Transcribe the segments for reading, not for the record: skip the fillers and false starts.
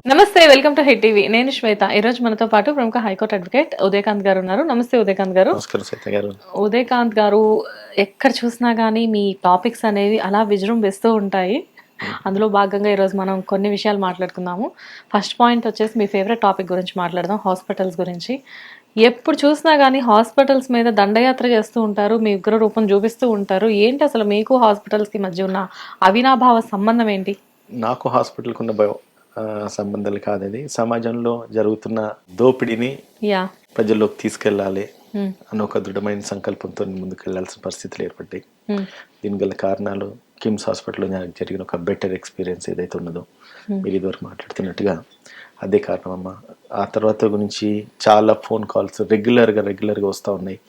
నమస్తే, welcome to hit TV. నేను శ్వేత. ఈ రోజు మనతో పాటు ప్రముఖ హైకోర్టు అడ్వకేట్ ఉదయకాంత్ గారు ఉన్నారు. నమస్తే ఉదయకాంత్ గారు. నమస్కారం శ్వేత గారు. ఉదయకాంత్ గారు, ఎక్కడ చూసినా కానీ మీ టాపిక్స్ అనేవి అలా విజృంభిస్తూ ఉంటాయి. అందులో భాగంగా ఈరోజు మనం కొన్ని విషయాలు మాట్లాడుకుందాము. ఫస్ట్ పాయింట్ వచ్చేసి మీ ఫేవరెట్ టాపిక్ గురించి మాట్లాడదాం, హాస్పిటల్స్ గురించి. ఎప్పుడు చూసినా కానీ హాస్పిటల్స్ మీద దండయాత్ర చేస్తూ ఉంటారు, మీ ఉగ్ర రూపం చూపిస్తూ ఉంటారు. ఏంటి అసలు మీకు హాస్పిటల్స్కి మధ్య ఉన్న అవినాభావ సంబంధం ఏంటి? నాకు హాస్పిటల్కి ఉన్న సంబంధాలు కాదది. సమాజంలో జరుగుతున్న దోపిడీని యా ప్రజల్లోకి తీసుకెళ్ళాలి అని ఒక దృఢమైన సంకల్పంతో ముందుకు వెళ్లాల్సిన పరిస్థితులు ఏర్పడ్డాయి. దీని గల కారణాలు కిమ్స్ హాస్పిటల్లో జరిగిన ఒక బెటర్ ఎక్స్పీరియన్స్ ఏదైతే ఉన్నదో, మీరు ఇదివరకు మాట్లాడుతున్నట్టుగా అదే కారణం అమ్మా. ఆ తర్వాత గురించి చాలా ఫోన్ కాల్స్ రెగ్యులర్గా వస్తూ ఉన్నాయి.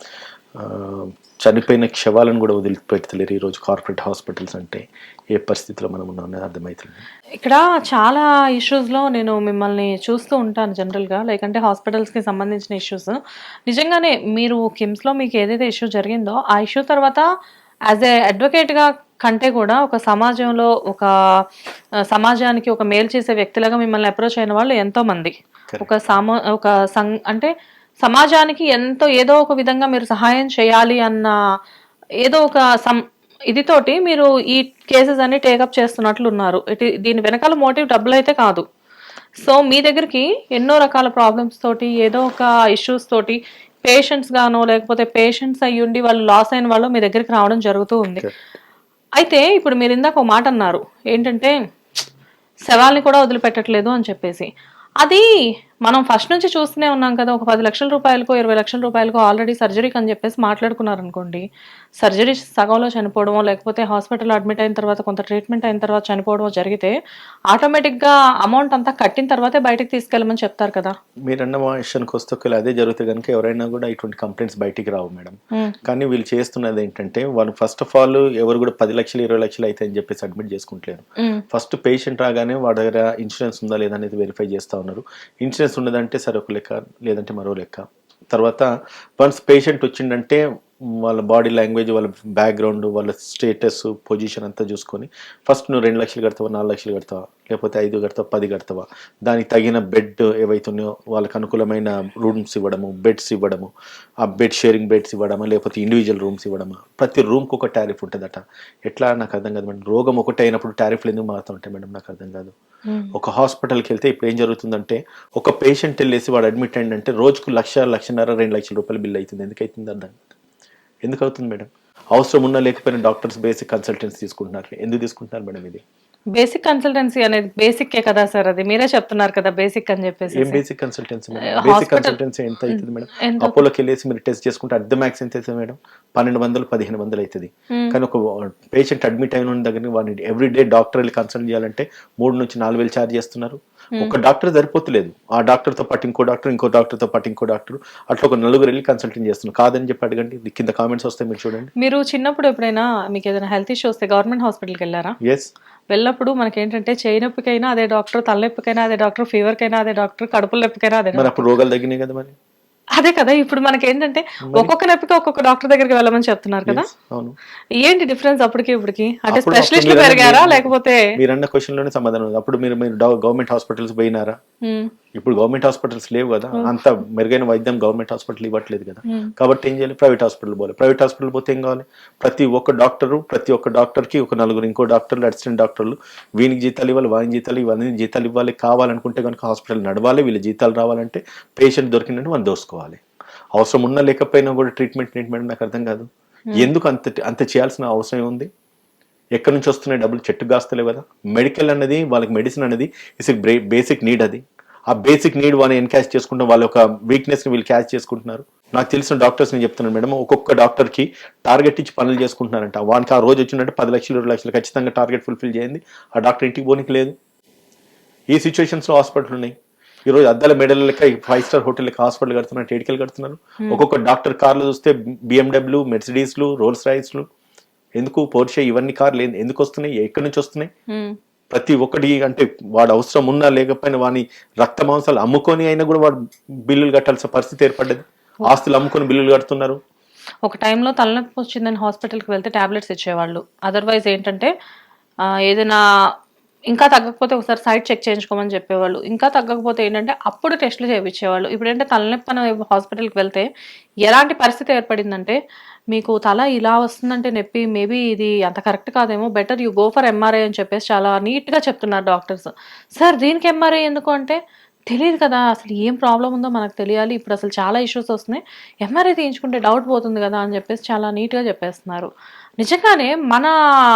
చనిపోయిన శవాలను కూడా వదిలిపెడతలేరు ఈరోజు కార్పొరేట్ హాస్పిటల్స్. అంటే ఏ పరిస్థితిలో మనం ఉన్నామనేది అర్థమవుతుంది. ఇక్కడ చాలా ఇష్యూస్లో నేను మిమ్మల్ని చూస్తూ ఉంటాను జనరల్గా, లైక్ అంటే హాస్పిటల్స్కి సంబంధించిన ఇష్యూస్. నిజంగానే మీరు కిమ్స్లో మీకు ఏదైతే ఇష్యూ జరిగిందో ఆ ఇష్యూ తర్వాత యాజ్ ఏ అడ్వకేట్గా కంటే కూడా ఒక సమాజంలో ఒక సమాజానికి ఒక మేలు చేసే వ్యక్తిలాగా మిమ్మల్ని అప్రోచ్ అయిన వాళ్ళు ఎంతోమంది. ఒక అంటే సమాజానికి ఏదో ఒక విధంగా మీరు సహాయం చేయాలి అన్న ఏదో ఒక ఇదితోటి మీరు ఈ కేసెస్ అన్ని టేకప్ చేస్తున్నట్లు ఉన్నారు. దీని వెనకాల మోటివ్ డబ్బులు అయితే కాదు. సో మీ దగ్గరికి ఎన్నో రకాల ప్రాబ్లమ్స్ తోటి, ఏదో ఒక ఇష్యూస్ తోటి పేషెంట్స్ గానో లేకపోతే పేషెంట్స్ అయ్యుండి వాళ్ళు లాస్ అయిన వాళ్ళు మీ దగ్గరికి రావడం జరుగుతూ ఉంది. అయితే ఇప్పుడు మీరు ఇందాక ఒక మాట అన్నారు, ఏంటంటే శవాల్ని కూడా వదిలిపెట్టట్లేదు అని చెప్పేసి. అది మనం ఫస్ట్ నుంచి చూస్తూనే ఉన్నాం కదా. ఒక 10 లక్షల రూపాయలకో 20 లక్షల రూపాయలకో ఆల్రెడీ సర్జరీకి అని చెప్పేసి మాట్లాడుకున్నారనుకోండి, సర్జరీ సగంలో చనిపోవడమో లేకపోతే హాస్పిటల్లో అడ్మిట్ అయిన తర్వాత కొంత ట్రీట్మెంట్ అయిన తర్వాత చనిపోవడమో జరిగితే ఆటోమేటిక్గా అమౌంట్ అంతా కట్టిన తర్వాతే బయటకు తీసుకెళ్ళమని చెప్తారు కదా. మీరన్న విషయానికి వస్తే ఒకవేళ అదే జరిగితే కనుక ఎవరైనా కూడా ఇటువంటి కంప్లైంట్స్ బయటికి రావు మేడం. కానీ వీళ్ళు చేస్తున్నది ఏంటంటే, వాళ్ళు ఫస్ట్ ఆఫ్ ఆల్ ఎవరు కూడా 10 లక్షలు 20 లక్షలు అయితే అని చెప్పేసి అడ్మిట్ చేసుకుంటలేరు. ఫస్ట్ పేషెంట్ రాగానే వాడి దగ్గర ఇన్సూరెన్స్ ఉందా లేదా అనేది వెరిఫై చేస్తూ ఉన్నారు. ఇన్సూరెన్స్ ఉన్నదంటే సరే ఒక లెక్క, లేదంటే మరో లెక్క. తర్వాత వన్స్ పేషెంట్ వచ్చిందంటే వాళ్ళ బాడీ లాంగ్వేజ్, వాళ్ళ బ్యాక్గ్రౌండ్, వాళ్ళ స్టేటస్, పొజిషన్ అంతా చూసుకొని ఫస్ట్ నువ్వు 2 లక్షలు కడతావా, 4 లక్షలు కడతావా, లేకపోతే 5 కడతావా, 10 కడతావా, దానికి తగిన బెడ్ ఏవైతున్నాయో వాళ్ళకి అనుకూలమైన రూమ్స్ ఇవ్వడము, బెడ్స్ ఇవ్వడము, ఆ బెడ్ షేరింగ్ బెడ్స్ ఇవ్వడమా లేకపోతే ఇండివిజువల్ రూమ్స్ ఇవ్వడమా. ప్రతి రూమ్కి ఒక టారిఫ్ ఉంటుందట. ఎట్లా నాకు అర్థం కాదు మేడం. రోగం ఒకటే అయినప్పుడు టారిఫ్లు ఎందుకు మారుతూ ఉంటాయి మేడం, నాకు అర్థం కాదు. ఒక హాస్పిటల్కి వెళ్తే ఇప్పుడు ఏం జరుగుతుందంటే, ఒక పేషెంట్ వెళ్ళేసి వాడు అడ్మిట్ అయిందంటే రోజుకు 1,00,000, 1,50,000, 2 లక్షల రూపాయలు బిల్ అవుతుంది. ఎందుకు అవుతుంది అర్థం ఎందుకు అవుతుంది మేడం? అవసరం ఉన్నా లేకపోయినా డాక్టర్స్ బేసిక్ కన్సల్టెన్సీ తీసుకుంటున్నారు. ఎందుకు తీసుకుంటున్నారు మేడం? ఇది బేసిక్ కన్సల్టెన్సీ అనేది బేసిక్ కదా సార్, అది మీరే చెప్తున్నారు కదా బేసిక్ అని చెప్పేసి. ఏం basic consultancy madam? Basic consultancy ఎంత అవుతుంది మేడం? అపోలోకి వెళ్ళేసి మీరు టెస్ట్ చేసుకుంటే అర్ధ మ్యాక్స్ ఎంత అవుతుంది మేడం? 1,200, 1,500 అవుతుంది. కానీ ఒక పేషెంట్ అడ్మిట్ అయిన దగ్గర వాడిని ఎవ్రీడే డాక్టర్ వెళ్ళి కన్సల్ట్ చేయాలంటే 3 నుంచి 4,000 ఛార్జ్ చేస్తున్నారు. ఒక డాక్టర్ సరిపోతలేదు, ఆ డాక్టర్ తో పాటు ఇంకో డాక్టర్, ఇంకో డాక్టర్ తో పాటు ఇంకో డాక్టర్, అట్లా ఒక 4 వెళ్ళి కన్సల్టింగ్ చేస్తున్నారు. కాదని చెప్పి అడగండి, కింద కామెంట్స్ వస్తాయి, మీరు చూడండి. మీరు చిన్నప్పుడు ఎప్పుడైనా మీకు ఏదైనా హెల్త్ ఇష్యూ వస్తే గవర్నమెంట్ హాస్పిటల్కి వెళ్ళారా? ఎస్. వెళ్ళినప్పుడు మనకి ఏంటంటే చేయి నొప్పికైనా అదే డాక్టర్, తలనొప్పికైనా అదే డాక్టర్, ఫీవర్ కైనా అదే డాక్టర్, కడుపుల నొప్పికైనా అదే డాక్టర్. అప్పుడు రోగాలు తగ్గినాయి కదా మరి. అదే కదా, ఇప్పుడు మనకి ఏంటంటే ఒక్కొక్క నొప్పికి ఒక్కొక్క డాక్టర్ దగ్గరికి వెళ్ళమని చెప్తున్నారు కదా. ఏంటి డిఫరెన్స్ అప్పటికి ఇప్పటికి? అంటే స్పెషలిస్టులు పెరిగారా లేకపోతే? మీరు అన్న క్వశ్చన్ లోనే సమాధానం. అప్పుడు మీరు గవర్నమెంట్ హాస్పిటల్స్ పోయినారా? ఇప్పుడు గవర్నమెంట్ హాస్పిటల్స్ లేవు కదా, అంత మెరుగైన వైద్యం గవర్నమెంట్ హాస్పిటల్ ఇవ్వట్లేదు కదా. కాబట్టి ఏం చేయాలి? ప్రైవేట్ హాస్పిటల్ పోవాలి. ప్రైవేట్ హాస్పిటల్ పోతే ఏం కావాలి? ప్రతి ఒక్క డాక్టర్కి ఒక 4 ఇంకో డాక్టర్లు, అసిస్టెంట్ డాక్టర్లు, వీనికి జీతాలు ఇవ్వాలి, వానికి జీతాలు ఇవ్వాలి, జీతాలు ఇవ్వాలి. కావాలనుకుంటే కనుక హాస్పిటల్ నడవాలి, వీళ్ళ జీతాలు రావాలంటే పేషెంట్ దొరికినట్టు మనం దోసుకోవాలి. అవసరం ఉన్నా లేకపోయినా కూడా ట్రీట్మెంట్ నాకు అర్థం కాదు. ఎందుకు అంత చేయాల్సిన అవసరం ఉంది? ఎక్కడి నుంచి వస్తున్నాయి డబ్బులు? చెట్టు కాస్తలేవు కదా. మెడికల్ అన్నది, వాళ్ళకి మెడిసిన్ అనేది ఇస్ బేసిక్ నీడ్. అది ఆ బేసిక్ నీడ్ వాళ్ళని ఎన్కాష్ చేసుకుంటాం, వాళ్ళ యొక్క వీక్నెస్ ని వీళ్ళు క్యాచ్ చేసుకుంటున్నారు. నాకు తెలిసిన డాక్టర్స్ నేను చెప్తున్నాను మేడం, ఒక్కొక్క డాక్టర్ కి టార్గెట్ ఇచ్చి పనులు చేసుకుంటున్నారంట. వానికి ఆ రోజు వచ్చిందంటే 10 లక్షలు 20 లక్షలు ఖచ్చితంగా టార్గెట్ ఫుల్ఫిల్ చేయండి. ఆ డాక్టర్ ఇంటికి పోనీకి లేదు. ఈ సిచ్యువేషన్స్ లో హాస్పిటల్ ఉన్నాయి. ఈ రోజు అద్దాల మెడల్ లెక్క 5 స్టార్ హోటల్ లెక్క హాస్పిటల్ కడుతున్నారు, టేడికల్ కడుతున్నారు. ఒక్కొక్క డాక్టర్ కార్లు చూస్తే BMW, మెర్సిడీస్లు, రోల్స్ రాయిస్లు, ఎందుకు పోర్షే, ఇవన్నీ కార్లు ఎందుకు వస్తున్నాయి? ఎక్కడి నుంచి వస్తున్నాయి? ప్రతి ఒక్కటి అంటే వాడు అవసరం ఉన్నా లేకపోయినా వాని రక్త మాంసాలు అమ్ముకొని అయినా కూడా వాడు బిల్లులు కట్టాల్సిన పరిస్థితి ఏర్పడ్డది. ఆస్తులు అమ్ముకొని బిల్లులు కడుతున్నారు. ఒక టైంలో తలనొప్పి వచ్చిందని హాస్పిటల్కి వెళ్తే టాబ్లెట్స్ ఇచ్చేవాళ్ళు. అదర్వైజ్ ఏంటంటే ఏదైనా ఇంకా తగ్గకపోతే ఒకసారి సైట్ చెక్ చేయించుకోమని చెప్పేవాళ్ళు. ఇంకా తగ్గకపోతే ఏంటంటే అప్పుడు టెస్టులు చేయించేవాళ్ళు. ఇప్పుడేంటే తలనొప్పి అని హాస్పిటల్‌కి వెళ్తే ఎలాంటి పరిస్థితి ఏర్పడిందంటే, మీకు తల ఇలా వస్తుందంటే నొప్పి మేబీ ఇది అంత కరెక్ట్ కాదేమో, better you go for MRI అని చెప్పేసి చాలా నీట్‌గా చెప్తున్నారు డాక్టర్స్. సార్ దీనికి ఎంఆర్ఐ ఎందుకు అంటే, తెలీదు కదా! అసలు ఏం ప్రాబ్లమ్ ఉందో మనకు తెలియాలి. ఇప్పుడు అసలు చాలా ఇష్యూస్ వస్తున్నాయి. ఎంఆర్ఐ తీయించుకుంటే డౌట్ పోతుంది కదా! అని చెప్పేసి చాలా నీట్‌గా చెప్పేస్తున్నారు. నిజంగానే మన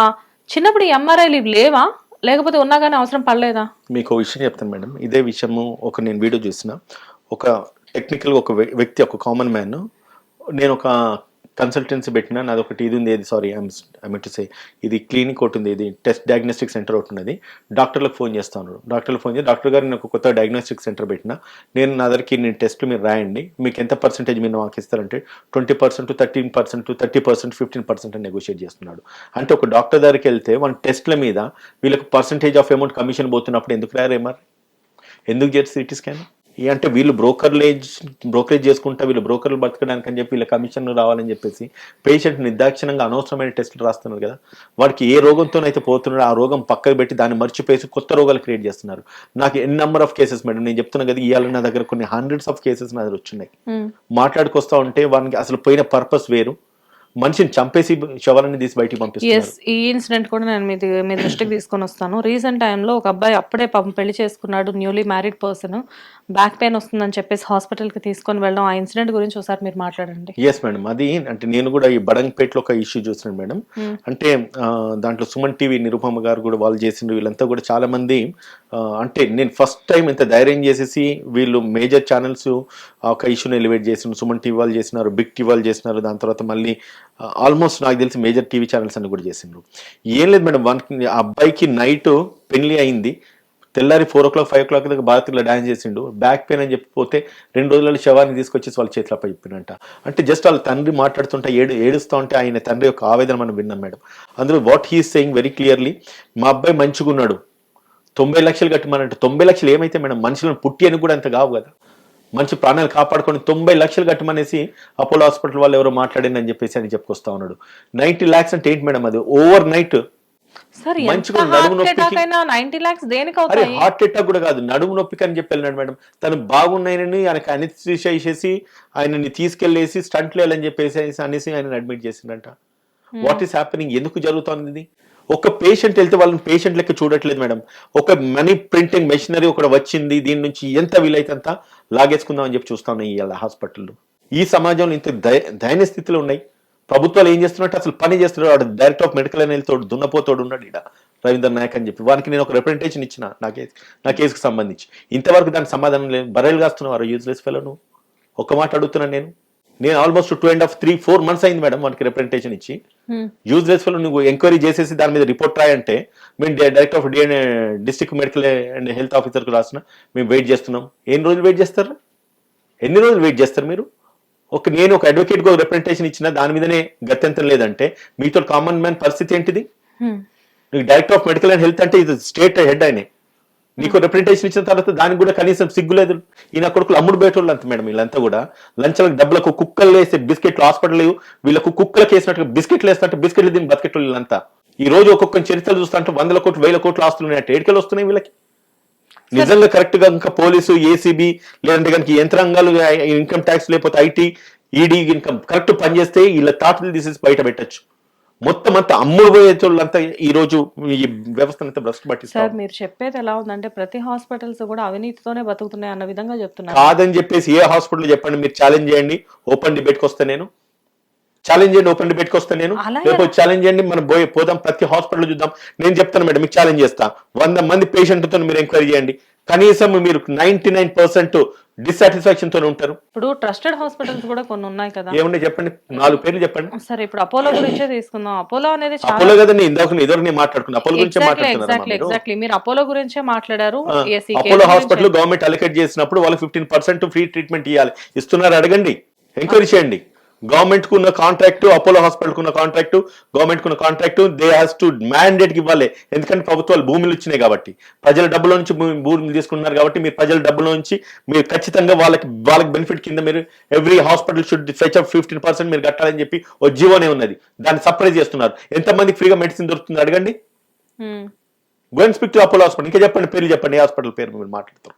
చిన్నప్పుడు ఈ ఎంఆర్ఐలు ఇవి లేవా? లేకపోతే ఉన్నా గాని అవసరం పడలేదా? మీకు ఒక విషయం చెప్తాను మేడం. ఇదే విషయము నేను వీడియో చూసిన. ఒక టెక్నికల్‌గా ఒక వ్యక్తి, ఒక కామన్ మ్యాన్, నేను ఒక కన్సల్టెన్సీ పెట్టినా, నాదొకటి ఇది ఉంది, sorry I mean to say, ఇది క్లినిక్ ఒకటి ఉంది, ఇది టెస్ట్ డయాగ్నోస్టిక్ సెంటర్ ఒకటి ఉన్నది. డాక్టర్లకు ఫోన్ చేస్తా ఉన్నారు. డాక్టర్లకు ఫోన్ చేసి, డాక్టర్ గారు నేను ఒక కొత్త డయాగ్నోస్టిక్ సెంటర్ పెట్టినా, నేను నా దగ్గరికి నేను టెస్ట్లు మీరు రాయండి, మీకు ఎంత పర్సెంటేజ్ మీరు మాకు ఇస్తారంటే 20%, 13%, 30%, 15% అని నెగోషియేట్ చేస్తున్నాడు. అంటే ఒక డాక్టర్ దగ్గరికి వెళ్తే మన టెస్ట్ల మీద వీళ్ళకి పర్సెంటేజ్ ఆఫ్ అమౌంట్ కమిషన్ పోతున్నప్పుడు ఎందుకు రారు ఎంఆర్? ఎందుకు చేసి సిటీ స్కాన్? అంటే వీళ్ళు బ్రోకరేజ్ చేసుకుంటా, వీళ్ళు బ్రోకర్లు బతకడానికి అని చెప్పి వీళ్ళ కమిషన్ రావాలని చెప్పేసి పేషెంట్ నిర్దాక్షిణంగా అనవసరమైన టెస్టులు రాస్తున్నారు కదా. వాడికి ఏ రోగంతోనైతే పోతున్నాడో ఆ రోగం పక్కకు పెట్టి దాన్ని మర్చిపోయి కొత్త రోగాలు క్రియేట్ చేస్తున్నారు. నాకు ఎన్ని నెంబర్ ఆఫ్ కేసెస్ మేడం, నేను చెప్తున్నా కదా, ఇవాళ నా దగ్గర కొన్ని హండ్రెడ్స్ ఆఫ్ కేసెస్ నా దగ్గర వచ్చినాయి. మాట్లాడుకొస్తా ఉంటే వానికి అసలు పోయిన పర్పస్ వేరు, మనిషిని చంపేసి శవాలని తీసి బయటికి పంపిస్తున్నారు. ఈ ఇన్సిడెంట్ కూడా నేను మీ దృష్టికి తీసుకొని వస్తాను. రీసెంట్ టైంలో ఒక అబ్బాయి అప్పుడే పాపం పెళ్లి చేసుకున్నాడు, newly married person, back pain వస్తుందని చెప్పేసి హాస్పిటల్కి తీసుకొని వెళ్ళడం. ఆ ఇన్సిడెంట్ గురించి ఒకసారి మీరు మాట్లాడండి. ఎస్ మేడం, అది అంటే నేను కూడా ఈ బడంగపేటలో ఒక ఇష్యూ చూస్తున్నాను మేడం. అంటే దాంట్లో సుమన్ టీవీ నిరుపమ గారు కూడా వాళ్ళు చేసిండ్రు. వీళ్ళంతా కూడా చాలా మంది అంటే నేను ఫస్ట్ టైం ఇంత ధైర్యం చేసేసి వీళ్ళు మేజర్ ఛానల్స్ ఒక ఇష్యూని ఎలివేట్ చేసిండ్రు. సుమన్ టీవీ వాళ్ళు చేసినారు, బిగ్ టీవీ వాళ్ళు చేసినారు, దాని తర్వాత మళ్ళీ ఆల్మోస్ట్ నాకు తెలిసి మేజర్ టీవీ ఛానల్స్ అన్ని కూడా చేసిండ్రు. ఏం లేదు మేడం, ఆ అబ్బాయికి నైట్ పెళ్లి అయింది, తెల్లారి 4 o'clock 5 o'clock దగ్గర బాత్రూంలో డాన్స్ చేసిండు, బ్యాక్ పెయిన్ అని చెప్పిపోతే 2 రోజులలో శవాన్ని తీసుకొచ్చేసి వాళ్ళ చేతిలో చెప్పినంట. అంటే జస్ట్ వాళ్ళ తండ్రి మాట్లాడుతుంటే ఏడుస్తూ ఉంటే ఆయన తండ్రి యొక్క ఆవేదన మనం విన్నాం మేడం. అందులో what he's saying very clearly, మా అబ్బాయి మంచిగా ఉన్నాడు, 90 లక్షలు కట్టమనంటే 90 లక్షలు ఏమైతే మేడం, మనుషులను పుట్టి అని కూడా అంత కావు కదా, మంచి ప్రాణాలు కాపాడుకొని 90 లక్షలు కట్టమనేసి అపోలో హాస్పిటల్ వాళ్ళు ఎవరో మాట్లాడింది అని చెప్పేసి అని చెప్పుకొస్తా ఉన్నాడు. 90 lakhs అంటే ఏంటి మేడం, అది ఓవర్ నైట్. హార్ట్ అటాక్ కూడా కాదు, నడుము నొప్పికి అని చెప్పి వెళ్ళినాడు మేడం. తను బాగున్నాయని ఆయనకి అనెస్థీషియా చేసేసి ఆయనని తీసుకెళ్లేసి స్టంట్లు వేయాలని చెప్పేసి అనేసి ఆయన అడ్మిట్ చేసిందంట. What is happening? ఎందుకు జరుగుతుంది ఇది? ఒక పేషెంట్ వెళ్తే వాళ్ళని పేషెంట్ లెక్క చూడట్లేదు మేడం. ఒక మనీ ప్రింటింగ్ మెషినరీ ఒకటి వచ్చింది, దీని నుంచి ఎంత వీలైతే అంత లాగేసుకుందాం అని చెప్పి చూస్తా ఉన్నాయి ఇవాళ హాస్పిటల్లో. ఈ సమాజంలో ఇంత దయనీయ స్థితిలో ఉన్నాయి. ప్రభుత్వాలు ఏం చేస్తున్నట్టు అసలు పని చేస్తున్నాడు. వాడు డైరెక్టర్ ఆఫ్ మెడికల్ అని తోడు దున్నపోతోడు ఉన్నాడు ఇక్కడ, రవీంద్ర నాయక్ అని చెప్పి. వానికి నేను ఒక రిప్రజెంటేషన్ ఇచ్చిన నా కేసుకు సంబంధించి. ఇంతవరకు దానికి సమాధానం లేదు. బర్రెలు కాస్తున్నారు యూజ్లెస్ ఫెలో. ఒక్క మాట అడుగుతున్నాను నేను ఆల్మోస్ట్ 2.5-3-4 months అయింది మేడం వానికి రిప్రజెంటేషన్ ఇచ్చి. యూజ్లెస్ ఫెలో నువ్వు ఎంక్వైరీ చేసేసి దాని మీద రిపోర్ట్ రాయంటే మేము director of district medical and health ఆఫీసర్కి రాసిన మేము వెయిట్ చేస్తున్నాం. ఎన్ని రోజులు వెయిట్ చేస్తారు? ఎన్ని రోజులు వెయిట్ చేస్తారు మీరు? నేను ఒక అడ్వకేట్ గా రిప్రజెంటేషన్ ఇచ్చిన దాని మీదనే గత్యంతరం లేదంటే మీతో కామన్ మ్యాన్ పరిస్థితి ఏంటిది? నీకు director of medical and health అంటే ఇది స్టేట్ హెడ్ ఆయనే. నీకు రిప్రజెంటేషన్ ఇచ్చిన తర్వాత దానికి కూడా కనీసం సిగ్గులేదు. ఈయన కొడుకులు అమ్ముడు బయటోళ్ళు అంత మేడం. వీళ్ళంతా కూడా లంచాలకు డబ్బులకు కుక్కలు వేసే బిస్కెట్లు, హాస్పిటల్ వీళ్ళకు కుక్కలకు వేసినట్టుగా బిస్కెట్లు వేస్తున్నట్టు బిస్కెట్లు దీని బతికెట్లు వీళ్ళంతా. ఈ రోజు ఒక్కొక్క చరిత్రలు చూస్తుంటే 100 కోట్లు 1000 కోట్లు ఆస్తులు ఉన్నాయంటే ఏడుకెళ్ళి వస్తున్నాయి వీళ్ళకి. నిజంగా కరెక్ట్ గా ఇంకా పోలీసు, ఏసీబీ లేదంటే కనుక యంత్రాంగాలు, ఇన్కమ్ ట్యాక్స్ లేకపోతే ఐటీ, ఈడీ ఇన్కమ్ కరెక్ట్ పనిచేస్తే వీళ్ళ తాటలు తీసేసి బయట పెట్టచ్చు. మొత్తం అంతా అమ్ముడు పోయేటోళ్ళంతా ఈ రోజు ఈ వ్యవస్థను భ్రష్టు పట్టిస్తారు. సార్ మీరు చెప్పేది ఎలా ఉందంటే ప్రతి హాస్పిటల్స్ కూడా అవినీతితోనే బతుకుతున్నాయి అన్న విధంగా చెప్తున్నారు. కాదని చెప్పేసి ఏ హాస్పిటల్ చెప్పండి, మీరు ఛాలెంజ్ చేయండి, ఓపెన్ డిబేట్కి వస్తే నేను ఛాలెంజ్ చేయండి, ఓపెన్ డిబేట్కి వస్తే నేను రేపు ఛాలెంజ్ చేయండి, మనం పోదాం ప్రతి హాస్పిటల్ చూద్దాం. నేను చెప్తాను మేడం, మీకు ఛాలెంజ్ చేస్తా, 100 మంది పేషెంట్తో మీరు ఎంక్వైరీ చేయండి, కనీసం మీరు 99% డిస్సాటిస్ఫాక్షన్ తోనే ఉంటారు. ఇప్పుడు ట్రస్టెడ్ హాస్పిటల్స్ కూడా కొన్ని ఉన్నాయి కదా, ఏమున్నాయి చెప్పండి, 4 పేర్లు చెప్పండి. సరే ఇప్పుడు అపోలో గురించే తీసుకుందాం. అపోలో అనేది అపోలో కదండి, ఇందాక మాట్లాడుకున్నా అపోలో గురించే మాట్లాడుతున్నారు. ఎగ్జాక్ట్లీ మీరు అపోలో గురించే మాట్లాడారు. అపోలో హాస్పిటల్ గవర్నమెంట్ అలొకేట్ చేసినప్పుడు వాళ్ళకి 15% ఫ్రీ ట్రీట్మెంట్ ఇస్తున్నారు. అడగండి, ఎంక్వైరీ చేయండి. గవర్నమెంట్ కు ఉన్న కాంట్రాక్ట్, అపోలో హాస్పిటల్ కు ఉన్న కాంట్రాక్ట్, గవర్నమెంట్ కు ఉన్న contract they has to mandate ఇవ్వాలి. ఎందుకంటే ప్రభుత్వాలు భూములు ఇచ్చినాయి కాబట్టి, ప్రజల డబ్బుల నుంచి భూములు తీసుకున్నారు కాబట్టి, మీరు ప్రజల డబ్బుల నుంచి మీరు ఖచ్చితంగా వాళ్ళకి బెనిఫిట్ కింద మీరు every hospital should fetch up 15% మీరు కట్టాలని చెప్పి ఓ జీవోనే ఉన్నది. దాన్ని సప్లై చేస్తున్నారు. ఎంతమందికి ఫ్రీగా మెడిసిన్ దొరుకుతుంది అడగండి. Go and speak to Apollo hospital. ఇంకా చెప్పండి, పేర్లు చెప్పండి, ఏ హాస్పిటల్ పేరు మీరు మాట్లాడతారు.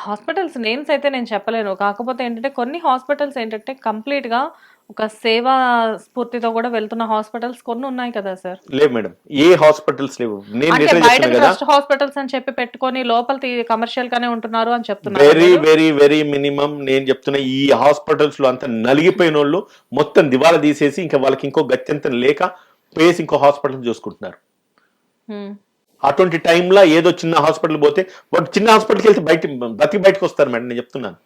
హాస్పిటల్స్ నేమ్స్ అయితే నేను చెప్పలేను. కాకపోతే ఏంటంటే కొన్ని హాస్పిటల్స్ ఏంటంటే కంప్లీట్‌గా ఒక సేవా స్ఫూర్తితో కూడా వెళ్తున్న హాస్పిటల్స్ కొన్ని ఉన్నాయి కదా సార్. లేవు మేడం, ఏ హాస్పిటల్స్ లేవు. నేను అంటే రిటైల్ బయట చేస్తున్నా కదా, ట్రస్ట్ హాస్పిటల్స్ అని చెప్పి పెట్టుకొని లోపల కమర్షియల్ గానే ఉంటున్నారు అని చెప్తున్నారు. Very very very minimum. నేను చెప్తున్నా ఈ హాస్పిటల్స్ లో అంతా నలిగిపోయిన వాళ్ళు మొత్తం దివాలా తీసేసి ఇంకా వాళ్ళకి ఇంకో గత్యంతరం లేక పోయేసి ఇంకో హాస్పిటల్ చూసుకుంటున్నారు. అటువంటి టైంలో ఏదో చిన్న హాస్పిటల్ పోతే వాడు చిన్న హాస్పిటల్కి వెళ్తే బయటకు వస్తారు మేడం. నేను చెప్తున్నాను,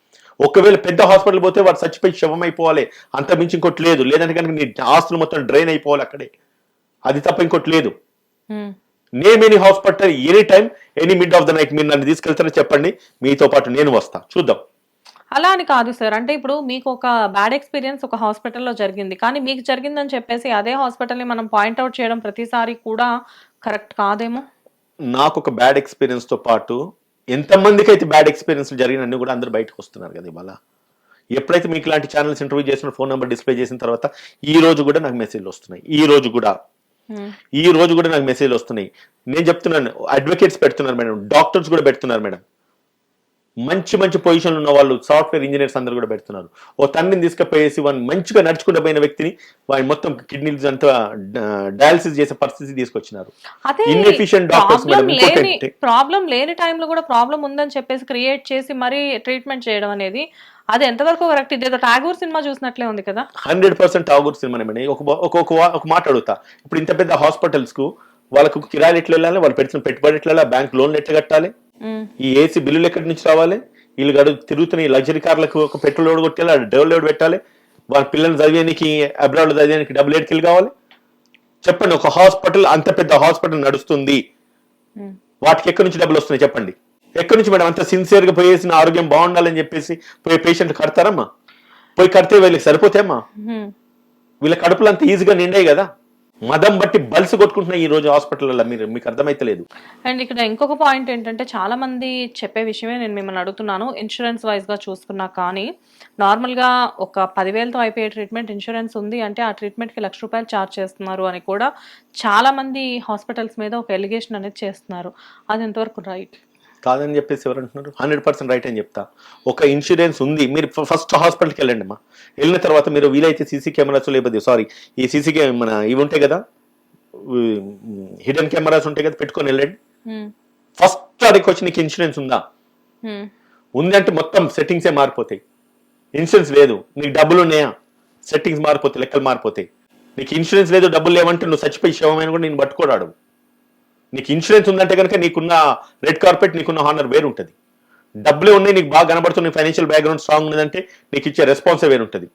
ఒకవేళ పెద్ద హాస్పిటల్ పోతే వాడు చచ్చిపోయి శవం అయిపోవాలి, అంత మించి ఇంకోటి లేదు. లేదంటే కనుక నీ ఆస్తులు మొత్తం డ్రైన్ అయిపోవాలి అక్కడే, అది తప్ప ఇంకోటి లేదు. Name any hospital any time any mid of the night మీరు నన్ను తీసుకెళ్తారో చెప్పండి, మీతో పాటు నేను వస్తా, చూద్దాం. అలా అని కాదు సార్. అంటే ఇప్పుడు మీకు ఒక బ్యాడ్ ఎక్స్పీరియన్స్ ఒక హాస్పిటల్లో జరిగింది, కానీ మీకు జరిగిందని చెప్పేసి అదే హాస్పిటల్ని మనం పాయింట్అవుట్ చేయడం ప్రతిసారి కూడా కరెక్ట్ కాదేమో. నాకు ఒక బ్యాడ్ ఎక్స్పీరియన్స్ తో పాటు ఎంతమందికి అయితే బ్యాడ్ ఎక్స్పీరియన్స్ జరిగినన్ని కూడా అందరూ బయటకు వస్తున్నారు కదా ఇవాళ. ఎప్పుడైతే మీకు ఇలాంటి ఛానల్స్ ఇంటర్వ్యూ చేసిన ఫోన్ నెంబర్ డిస్ప్లే చేసిన తర్వాత ఈ రోజు కూడా నాకు మెసేజ్లు వస్తున్నాయి. ఈ రోజు కూడా నాకు మెసేజ్లు వస్తున్నాయి. నేను చెప్తున్నాను, అడ్వకేట్స్ పెడుతున్నారు మేడం, డాక్టర్స్ కూడా పెడుతున్నారు మేడం, మంచి మంచి పొజిషన్లు ఉన్న వాళ్ళు సాఫ్ట్వేర్ ఇంజనీర్స్ అందరూ కూడా పెడుతున్నారు. ఓ తండ్రిని తీసుకుపోయేసి వాడిని మంచిగా నడుచుకుంటూ పోయిన వ్యక్తిని వాడి మొత్తం కిడ్నీలు అంతా డయాలసిస్ చేసే పరిస్థితి తీసుకొచ్చినారు. ఇన్ఎఫిషియెంట్ డాక్టర్స్ ప్రాబ్లం లేని టైంలో కూడా ప్రాబ్లం ఉందని చెప్పేసి క్రియేట్ చేసి మరీ ట్రీట్మెంట్ చేయడం అనేది అది ఎంతవరకు కరెక్ట్? ఇదేదో టాగూర్ సినిమా చూసినట్లే ఉంది కదా. 100% టాగూర్ సినిమా మేడం. ఒక మాట అడుగుతా, ఇప్పుడు ఇంత పెద్ద హాస్పిటల్స్ కు వాళ్ళకు కిరాయిలు ఎట్లా వెళ్ళాలి, వాళ్ళు పెట్టిన పెట్టుబడి ఎట్లా, బ్యాంక్ లోన్లు ఎట్లా కట్టాలి, ఈ ఏసీ బిల్లులు ఎక్కడి నుంచి రావాలి, వీళ్ళు తిరుగుతున్న ఈ లగ్జరీ కార్లకు ఒక పెట్రోల్ లోడ్ కొట్టాలి, డబుల్ లోడ్ పెట్టాలి, వాళ్ళ పిల్లల్ని చదివేనికి అబ్రాడ్ లో చదివేనికి డబ్బులు ఎటుకెళ్ళి కావాలి చెప్పండి. ఒక హాస్పిటల్ అంత పెద్ద హాస్పిటల్ నడుస్తుంది, వాటికి ఎక్కడి నుంచి డబ్బులు వస్తున్నాయి చెప్పండి? ఎక్కడి నుంచి మేడం? అంత సిన్సియర్ గా పోయేసిన ఆరోగ్యం బాగుండాలని చెప్పేసి పోయి పేషెంట్ కడతారమ్మా? పోయి కడితే వీళ్ళకి సరిపోతాయమ్మా? వీళ్ళ కడుపులు అంత ఈజీగా నిండాయి కదా. మదం బట్టి బల్స్ కొట్టుకుంటున్నాయి ఈ రోజు హాస్పిటల్లో, మీకు అర్థమైతే లేదు. అండ్ ఇక్కడ ఇంకొక పాయింట్ ఏంటంటే చాలా మంది చెప్పే విషయమే నేను మిమ్మల్ని అడుగుతున్నాను. ఇన్సూరెన్స్ వైజ్ గా చూసుకున్నా కానీ నార్మల్ గా ఒక 10,000తో అయిపోయే ట్రీట్మెంట్ ఇన్సూరెన్స్ ఉంది అంటే ఆ ట్రీట్మెంట్ కి ₹1,00,000 ఛార్జ్ చేస్తున్నారు అని కూడా చాలా మంది హాస్పిటల్స్ మీద ఒక ఎలిగేషన్ అనేది చేస్తున్నారు. అది ఎంతవరకు రైట్? కాదని చెప్పేసి ఎవరు అంటున్నారు? 100% రైట్ అని చెప్తా. ఒక ఇన్సూరెన్స్ ఉంది, మీరు ఫస్ట్ హాస్పిటల్కి వెళ్ళండి అమ్మా. వెళ్ళిన తర్వాత మీరు వీలైతే సీసీ కెమెరాస్ లేకపోతే ఈ సీసీ మన ఇవి ఉంటాయి కదా, హిడెన్ కెమెరాస్ ఉంటాయి కదా, పెట్టుకొని వెళ్ళండి. ఫస్ట్ అడిగి వచ్చి నీకు ఇన్సూరెన్స్ ఉందా? ఉంది అంటే మొత్తం సెట్టింగ్సే మారిపోతాయి. ఇన్సూరెన్స్ లేదు, నీకు డబ్బులు ఉన్నాయా, సెట్టింగ్స్ మారిపోతాయి, లెక్కలు మారిపోతాయి. నీకు ఇన్సూరెన్స్ లేదు, డబ్బులు లేవంటే నువ్వు చచ్చిపోయి శవమైన కూడా నేను పట్టుకోడాడు. నీకు ఇన్సూరెన్స్ ఉందంటే కనుక నీకున్న రెడ్ కార్పెట్, నీకున్న హానర్ వేరు ఉంటుంది. డబ్బులే ఉన్నాయి, నీకు బాగా కనబడుతుంది, ఫైనాన్షియల్ బ్యాక్గ్రౌండ్ స్ట్రాంగ్ ఉన్నదంటే నీకు ఇచ్చే రెస్పాన్సే వేరు ఉంటుంది.